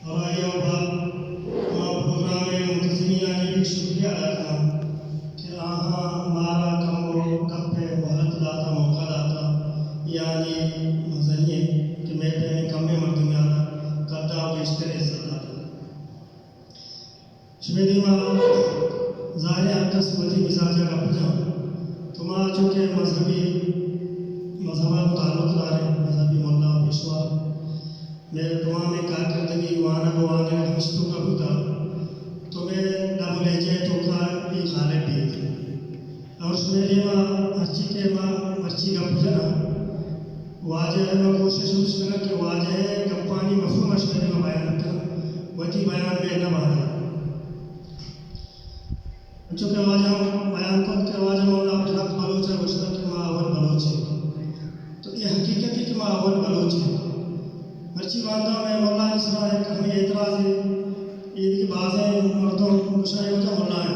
اور آئیو پروگرام منتظمین نے بھی شکریہ ادا کرنا کہ ہمارا کمو گپے مہلت داتا موقع داتا یعنی مزنیے کہ میں پہنے کمے مردمی آنا کرتا ہوں کہ اس طرح عزت داتا شمیدی ماں ظاہر عکس بدی مزاجہ کا پجا تو ماں چونکہ مذہبہ تعلق دار ہے مذہبی مولا پیشوا میں دعا میں کارکردگی وانا بوانے ہمشتوں کا بھی تھا تو میں نہ بولے جائے تو کا بھی خالق بھی تھے اور اس میں یہ ماں ارچی کے ماں ارچی کا پجنا واجہ ہے میں کوشش اس کرنا کہ واجہ ہے گپانی مفہوم اشکری میں بیان کرنا وجی بیان میں نہ مانا چونکہ واجہ بیان کو کہ واجہ مولا بلک بلوچ ہے وشتہ کہ ماں اول بلوچ ہے تو یہ حقیقت ہے کہ ماں اول بلوچ ہے مرچی باندھا میں مولا اسرا ہے کہ ہمیں اعتراض ہے عید کی بازیں مردوں مشاہی ہوتا مولا ہے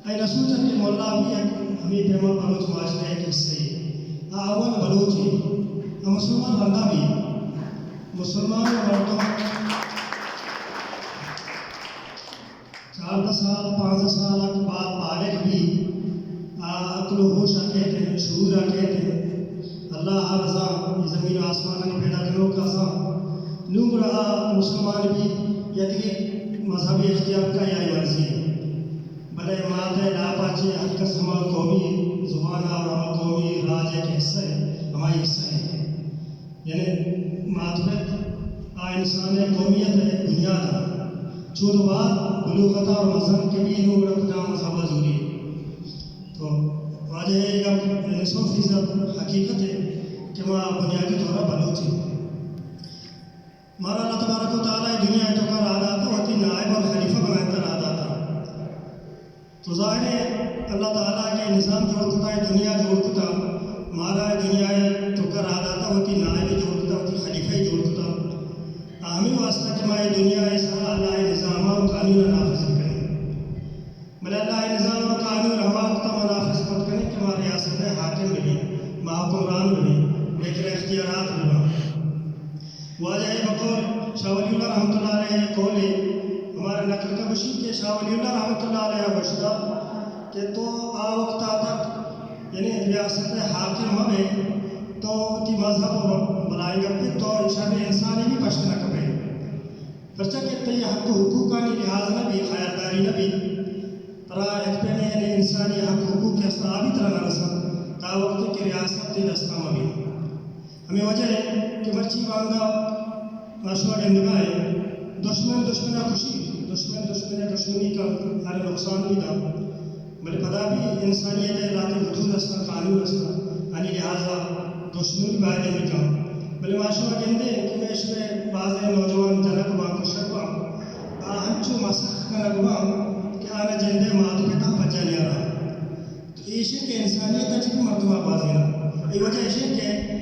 اے نسوچا کہ مولا بھی ہے ہمیں پیما بلوچ معاشرہ ہے کہ اس سے اول بلوچ ہے مسلمان بندہ بھی مسلمان مردوں 4 سال 5 سال کے بعد بالغ بھی عقل و ہوش کہتے ہیں شعور کہتے ہیں اللہ ہر رضا یہ زمین و آسمان نے پیدا کرنے کا سا نوم رہا مسلمان بھی یدی مذہبی اختیار کا یا مرضی ہے بلے مادہ لاپاچے حق ہمارا قومی زبان اور ہمارا قومی راج ایک حصہ ہے ہماری حصہ ہے یعنی ماتبت انسان قومیت ہے بنیاد ہے چود بعد بلوغت اور مذہب کے بھی نور رکھنا مذہبہ ضروری ہے تو واجہ ہے کہ 100% حقیقت ہے کہ وہ بنیادی طور پر بلوچ ہے ہمارا اللہ تبارک و تعالیٰ دنیا جو کر آدھا تھا ہوتی نائب اور خلیفہ بنائے کر آدھا تھا تو ظاہر ہے اللہ تعالیٰ کے نظام جوڑ کتا ہے دنیا جوڑ کتا ہمارا دنیا تو کر آدھا تھا ہوتی نائب جوڑ کتا ہوتی خلیفہ جوڑ کتا ہمیں واسطہ کہ ہماری دنیا ایسا اللہ نظام اور قانون نافذ کریں بلے اللہ نظام اور قانون ہمارا منافذ مت کریں کہ ہماری ریاست میں حاکم ملے حکمران ملے لیکن اختیارات ملا واجہ بقول شاہ ولی اللہ رحمۃ اللہ علیہ قول ہمارے نقل کا بشیر کے شاہ ولی اللہ رحمۃ اللہ علیہ بشدہ کہ تو وقت تک یعنی ریاست حاکم ہوئے تو تی مذہب بنائے گا پھر تو شب انسانی بھی پشت نہ کپے پرچہ کہتے ہیں حق حقوقانی لحاظ نہ بھی خیالداری نہ بھی طرح ایک پہ یعنی انسانی حق حقوق کے اصحابی طرح نہ رسا تا وقت کی ریاست تی دستہ بھی ہمیں وجہ ہے کہ مرچی بانگا معاشوہ گندگاہ ہے دشمن خوشی دشمنی کا ہر نقصان بھی تھا بلے پدا بھی انسانیت ذاتی حدود استا قانون استا یعنی لہٰذا دشمنی بائدے میں کام بلے معاشوہ گندے کہ میں اس میں بعض نوجوان جنک بان کو شرپا ہنچو مسخ کنک بان کہ آنا جندے مات پہ تھا بچا لیا رہا تو ایشن کے انسانیت اچھی مردمہ بازی رہا یہ وجہ ایشن کے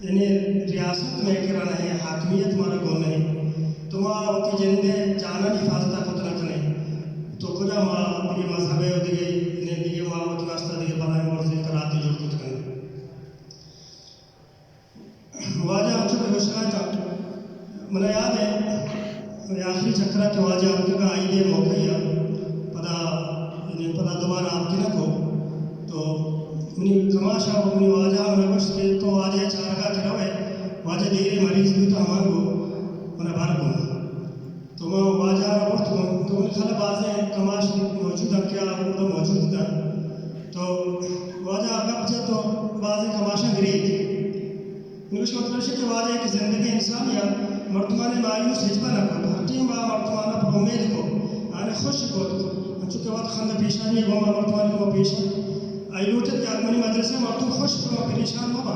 یعنی ریاست میں کرنا ہے حاکمیت ہمارا گول نہیں تو وہاں وقت جندے جانا حفاظتہ کو تنک نہیں تو کجا وہاں دیگے مذہبے ہو دیگے وہاں وقت واسطہ دیگے بنائے مرضی کراتی جو کچھ کریں واجہ ہم چکے گوشنا تھا منہ یاد ہے آخری چکرہ کے واجہ ہم کا آئی دے موقعی پدا دوبارہ آپ کی نہ کو تو منی کماشا منی واجہ ہم نگوش کے تو واجہ چارگاہ کے روے واجہ دیرے مریض بھی تو ہمان کو منہ بار کو تو میں واجہ رپورٹ کو تو انہیں خلق بازیں کماش موجود ہے کیا وہ موجود تھا تو واجہ آگا پچھے تو بازیں کماشا گری تھی نگوش مطلب ہے کہ واجہ کی زندگی انسانیت مردمان مایوس ہجبہ نہ کو ہر ٹیم با مردمان پر امید کو آنے خوش کو چونکہ وقت خندہ پیشانی ہے گوما مردمان کو پیشانی ایلوٹت کہ آدمانی مدرسہ مردم خوش کو پریشان ہوا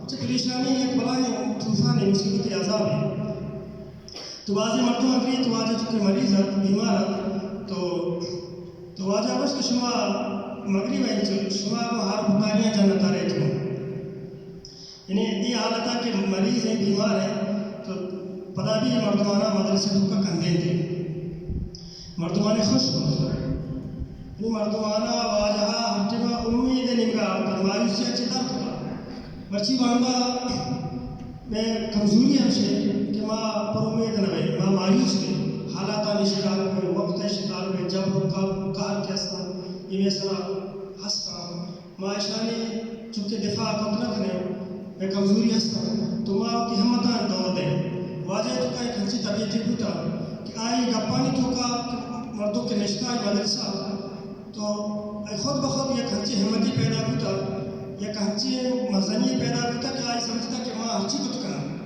چونکہ پریشانی ایک بلائی طوفان ہے مصیبت عذاب ہے تو بعضی مردم اگری تو واجہ چونکہ مریض ہے بیمار ہے تو واجہ بس کہ شما مغرب ہے شما کو ہر بطانیہ جانتا رہے تھے یعنی یہ حالت ہے کہ مریض ہیں بیمار ہیں تو پتہ بھی مردمانہ مدرسے کا کندے تھے مردمانہ خوش ہو یعنی مردمانہ واجہ ہٹیما امید نگاہ مایوسی اچھے در کھلا مرچی بانگا میں کمزوری ہمشے کہ ماں پر امید نہ کار کے ہستا یہ مثلا ہستا معاشانی چونکہ دفاع کو نہ کریں میں کمزوری ہستا تو ماں کی ہمتان دور دے واجہ تو کا ایک ہنسی طبیعت ہوتا کہ آئی گپانی تو کا مردوں کے نشتہ مدرسہ تو خود بخود یہ ہنسی ہمتی پیدا ہوتا یہ ہنسی مزنی پیدا ہوتا کہ آئی سمجھتا کہ ماں ہنسی کچھ کرنا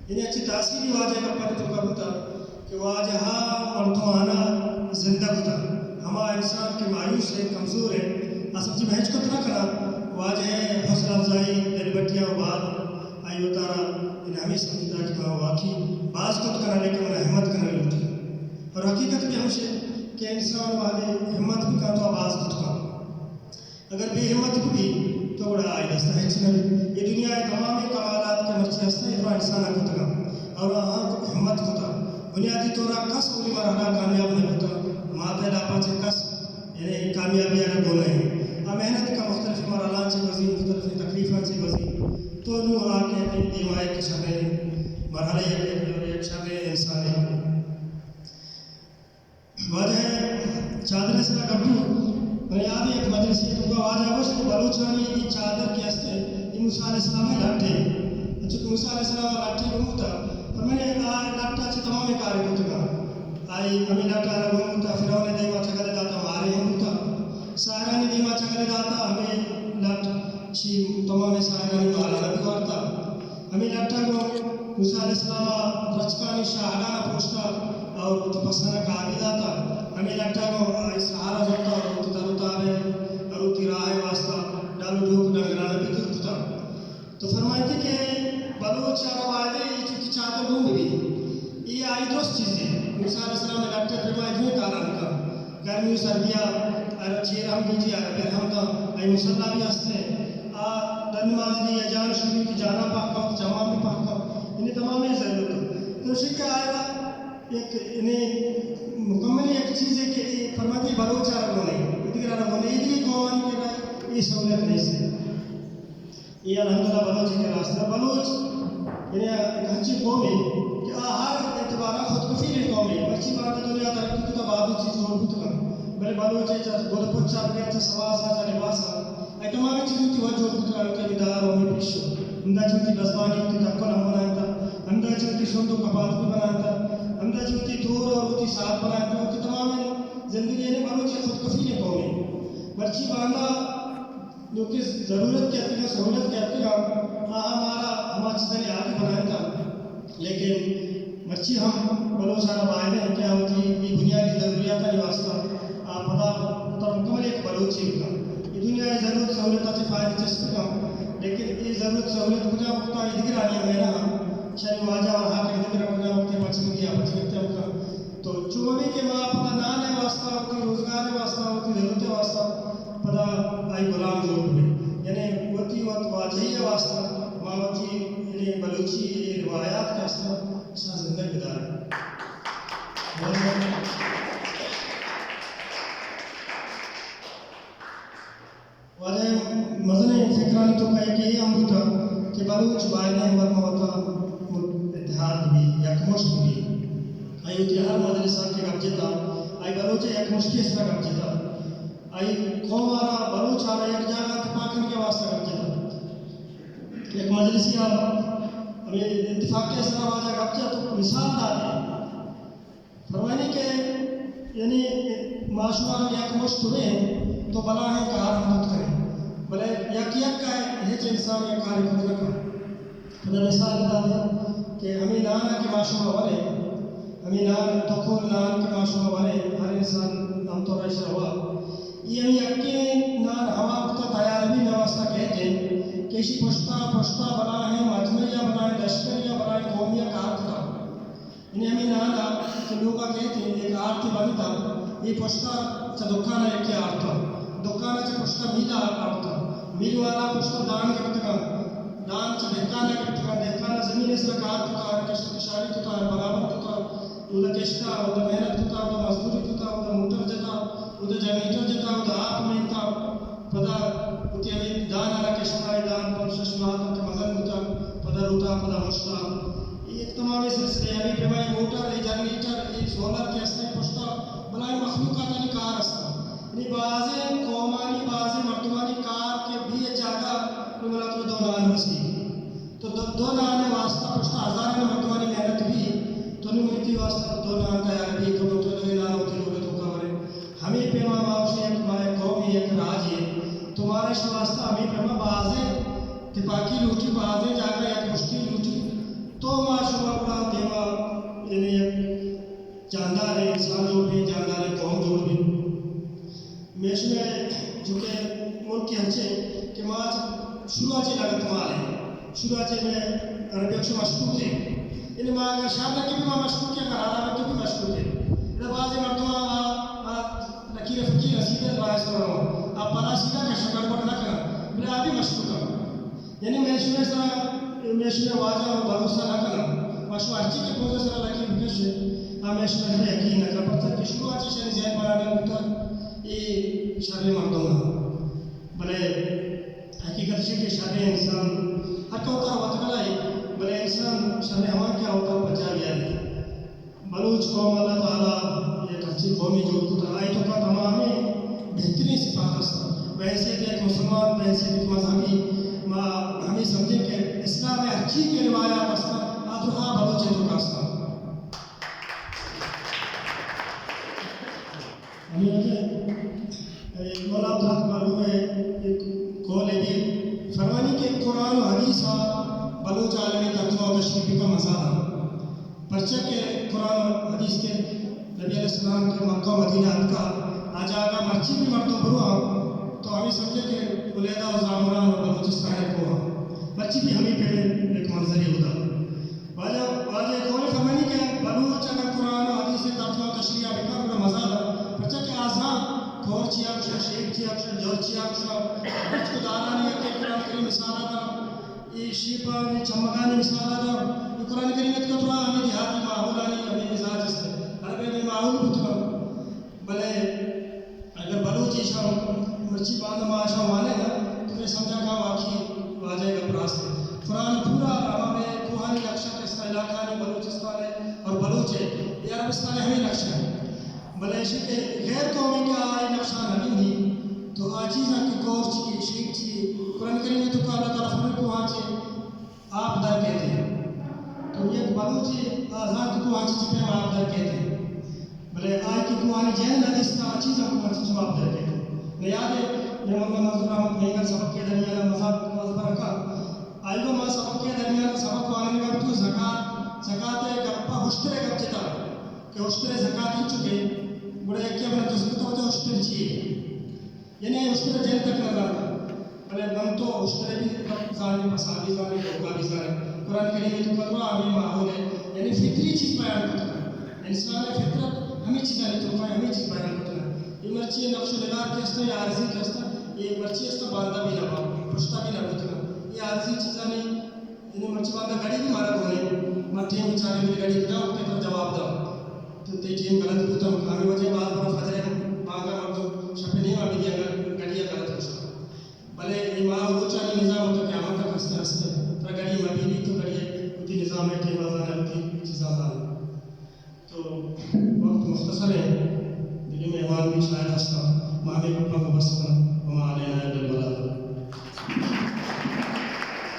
یعنی اچھی تاثیری واجہ گپانی تو کا ہوتا کہ واجہ مردوں آنا زندہ ہوتا ہما انسان کے مایوس ہے کمزور ہے سبزی بہج کو نہ کرا واجہ حوصلہ افزائی دل بٹیاں بعد آئی اتارا ان ہمیں سمجھتا کہ وہ واقعی بعض کو کرا لیکن انہیں ہمت کرنے لوٹی اور حقیقت بھی ہمشے کہ انسان والے ہمت بھی کا تو آواز کو کا اگر بے ہمت بھی تو بڑا آئی دستا ہے یہ دنیا تمام کمالات کے مرچی ہستے ہیں انسان کو تگا اور ہمت ہوتا بنیادی طور کس اولی مرحلہ کامیاب نہیں ہوتا ماں پیدا پاچے کس یعنی کامیابی اگر بولے ہیں محنت کا مختلف مرحلہ سے وزیر مختلف تکلیفات سے وزیر تو نو آ کے اپنی بیمائی کے شانے مرحلہ ایک شانے انسان ہے واجہ چادر سے کبھو میں یاد ہے ایک مدرسی تو واجہ وہ سے بلوچانی کی چادر کے ہستے یہ موسیٰ علیہ السلام میں لٹے چونکہ موسیٰ علیہ السلام لٹے وہ ہوتا پر میں نے لٹا سے تمام کاری کو تکا آئی ہمیں لٹا رہا وہ ہوتا فرعون دیما چکلے داتا ہمارے ہم ہوتا سائرانی دیما چکلے داتا ہمیں لٹ چی تمام سائرانی مالا بھی وارتا ہمیں لٹا کو موسیٰ علیہ السلام رچکانی شاہدانہ پوچھتا اور تپسانہ کاری داتا ہمیں لٹا کو سہارا ہوتا اور تتروتا ہے اور تیراہ واسطہ ڈالو ڈھوک ڈنگرانا بھی کرتا تو فرمائیتے کہ بلوچ روایدے یہ چونکہ چادر گھوم بھی یہ آئی درست چیزیں موسیٰ علیہ السلام نے لٹے فرمائی دھوئے کاران کا گرمی سردیا چیر ہم کیجیے پھر ہم دا آئی مسلح بھی ہستے نماز بھی اجان شروع کی جانا پاکا جمع بھی پاکا انہیں تمام ضرورت تو شکر آئے گا ایک انہیں مکمل ایک چیز ہے کہ فرماتی بلوچ عرب نہیں ادھر عرب نہیں ادھر قوانی کے رہے یہ سہولت نہیں سے یہ الحمدللہ بلوچ کے راستہ بلوچ یعنی ایک ہنچی قوم ہے کہ ہر اعتبارہ خود کفیل قوم ہے بچی بات دنیا ترقی کو تو بابو چیز اور بھی تکا بلے بلوچ ہے چاہتا گود پچا بگیر چاہ سواسا چاہ لباسا ای تمام چیزوں کی وجہ اور کترا کے ادار اور میں پیشو ہمدہ چونتی بزبانی ہوتی تکل ہم بنائیں تھا ہمدہ چونتی شندو کپات بھی بنائیں تھا ہمدہ چونتی دور اور ہوتی ساتھ بنائیں تھا کہ تمام زندگی نے بلوچ خود کفیل قوم ہے برچی باندھا جو کہ ضرورت کہتے ہیں سہولت کہتے ہیں ہمارا ہمارا چیزیں آگے بنائیں تھا لیکن مرچی ہم بلوچانہ بائنے ہیں کیا ہوتی یہ بنیادی ضروریات کا واسطہ پتا مکمل ایک بلوچی ہوگا یہ دنیا ضرورت سہولتوں سے فائدہ چسپ کا لیکن یہ ضرورت سہولت بجا ہوتا ہے ادھر آنی ہے میرا شاید واجہ وہاں کے ادھر بجا ہوتے پچھل گیا پچھلتے ہیں کا تو چوبی کے ماں پتا نان واسطہ ہوتی روزگار واسطہ ہوتی ضرورت واسطہ پتا آئی غلام جو ہوئے یعنی وقتی وقت واجہی واسطہ ماوتی یعنی بلوچی روایات کا اثر شاہ زندہ بدار ہے واجہ مزنے فکرانی تو کہے کہ یہ ہم ہوتا کہ بلوچ بائنے ورمہ ہوتا اتحاد بھی یکمشت بھی آئی ہوتی ہر مدرسہ کے گبجتا آئی بلوچ یکمشتی اس طرح گبجتا آئی قوم آرہا بلوچ آرہا یک جاگہ اتفاقن کے واسطہ گبجتا ایک مجلسی آرہا ہمیں اتفاق کے اس طرح واجہ گبجتا تو مثال داتے فرمائنی کہ یعنی معاشوان یکمشت ہوئے تو بلا ہے کار ہم کریں بلے یک کا ہے یہ انسان یا کاری خود رکھا خدا مثال بتا دیا کہ ہمیں نانا کے معاشوہ والے ہمیں نان تکول نان کے معاشوہ والے ہر انسان ہم تو رشتہ ہوا یہ ہمیں یکی نان ہوا کتا تیار بھی نواستا کہتے ہیں کہ اسی پشتا بنا ہے مجمعیہ بنائے لشکریہ بنائے قومیہ کار کتا انہیں ہمیں نانا کہ لوگا کہتے ہیں ایک آرتی بنتا یہ پشتا چا دکانا ایک کی آرتا دکانا چا پشتا میلا آرتا میل والا پشتا دان کرتا دان چا دہکانا کرتا دہکانا زمین اس طرح کار کتا کشت کشاری کتا برابر کتا اودا کشتا اودا محنت کتا اودا مزدوری کتا اودا موٹر جتا اودا جنریٹر جتا اودا آپ مینتا پدا اوتی ہمیں دان آلا کشتا دان پر ششمات کے مزن کتا پدا روتا پدا مشتا ایک تمام سلسلے ہمیں پیمائی موٹر جنریٹر سولر کے استے پشتا خدای مخلوقاتانی کار است یعنی بعض قومانی بعض مردمانی کار کے بھی جگہ نمرا تو دونان رسی تو دونان واسطہ پشت ہزار مردمانی محنت بھی تو نمرتی واسطہ دونان تیار بھی تو دونان ہوتی لوگ تو کورے ہمیں پیما باوشی ایک مائے قومی ایک راجی تمہارے واسطہ ہمیں پیما بعضے تپاکی لوٹی بعضے جگہ ایک پشتی لوٹی تو ما شما بڑا دیما یعنی جاندار انسان جوڑ بھی جاندار قوم جوڑ بھی میں جو کہ ملک کے ہنچے کہ ماں شروع سے لگت مال ہے شروع سے میں عربی اکشو مشکوک ہے یعنی ماں اگر شام لکی بھی ماں مشکوک ہے اگر آرام تو بھی مشکوک ہے یہ بعض مردوں لکیر فقیر سیدھے رائے سر رہا ہوں آپ پلا سیدھا کہ شکر پر نہ کرنا میرے آپ بھی مشکوک ہے یعنی میں واجہ و بھروسہ نہ کرنا ماشو ہرچی کے پوزے سر لکی بکش ہے میں یقین نہ کر پتہ کہ شروع سے شہری ذہن بنانے ہوتا یہ شر مردوں بلے حقیقت ہے کہ شر انسان حق ہوتا وقت گلائی بلے انسان شر ہوا کیا ہوتا بچا گیا ہے بلوچ قوم اللہ تعالیٰ یہ کچی قومی جو آئی تو کا تمام بہترین صفات است ویسے ایک مسلمان ویسے ایک مذہبی ہمیں سمجھیں کہ اسلام میں ہر چیز کی روایات است آپ رہا بلوچ تو کا است مولا عبدالحق معلوم ہے ایک قول ہے فرمانی کہ قرآن و حدیث بلوچ عالمی ترجمہ و تشریفی کا مسئلہ پرچہ کے قرآن و حدیث کے نبی علیہ السلام کے مکہ و مدینہ کا آج آگا مرچی بھی مردوں بروا تو ہمیں سمجھے کہ ولیدہ و زامران و بلوچستان کو مرچی بھی ہمیں پہ ایک منظری ہوتا واجہ قول فرمانی کہ بلوچ اگر قرآن و حدیث ترجمہ و تشریح بکر کا مسئلہ پرچہ کے آزان کھور چی آکشا شیخ چی آکشا جور چی آکشا بچ کو دارانی ہے کہ قرآن کریم مثالہ دا یہ شیپانی چمگانی مثالہ دا یہ قرآن کریم کا تو ہمیں دیہاتی ماحولانی ہمیں مزاج اس ہے ہر بے میں ماحول بھتکا بلے اگر بلوچی شاہ مرچی باندھ معاشا وانے نا تو میں سمجھا کہ واقعی واجہ کا پراست ہے قرآن پورا ہمیں کوہانی نقشہ کا اس کا علاقہ نہیں بلوچستان ہے اور بلوچ ہے یہ عربستان ہے ہمیں نقشہ ہے بلے کہ غیر قومی کا آئی نقشہ نہیں دی تو آجیزہ کی گور چی شیخ چی قرآن کریم تو کہ اللہ تعالیٰ فرمائے کو وہاں چی آپ در کہتے ہیں تو یہ بلوچی آزاد کو وہاں چی پہ آپ در کہتے ہیں بلے آئی کی کوہانی جہن حدیث کا آجیزہ کو وہاں چی آپ در کہتے ہیں میں یاد ہے میں مولانا منظور احمد مہنگر سبق کے درمیان مذہب کا آئی کو ماں سبق کے درمیان سبق کو آنے گا تو زکاة گپا ہشترے گپ چتا کہ ہشترے زکاة ہی چکے بڑے کہ ہمیں جسد تو ہوتے اشتر چیئے یعنی اشتر جن تک نہ رہا بلے من تو اشتر بھی زانے پسابی زانے لوگا بھی زانے قرآن کریم تو قدرہ ہمیں ماحول ہے یعنی فطری چیز بیان کرتا ہے انسان فطرت ہمیں چیزیں نہیں تو ہمیں چیز بیان کرتا ہے یہ مرچی نقش و نگار کے استا یا عارضی کے استا یہ مرچی استا باندھا بھی نہ پشتا بھی نہ بتنا یہ عارضی چیزیں نہیں یعنی مرچی باندھا گڑی بھی مارا ہونے مرٹیم بچانے میں گڑی بنا ہوتے تو جواب دا تو ٹیم غلط ہوتا ہمیں وجہ بعض بار فجر مانگا مردو شپے نہیں آبی دیا گڑیا غلط ہوشا بلے امام روچانی نظام ہوتا قیامت تک ہستے ہستے تو گڑی مبینی تو گڑی ہوتی نظام ہے ٹیم آزانے ہوتی چیز آزانے تو وقت مختصر ہے دلی میں احوال بھی شاید ہستا ماہمی اپنا کو بس کرنا وما علینا البلاغ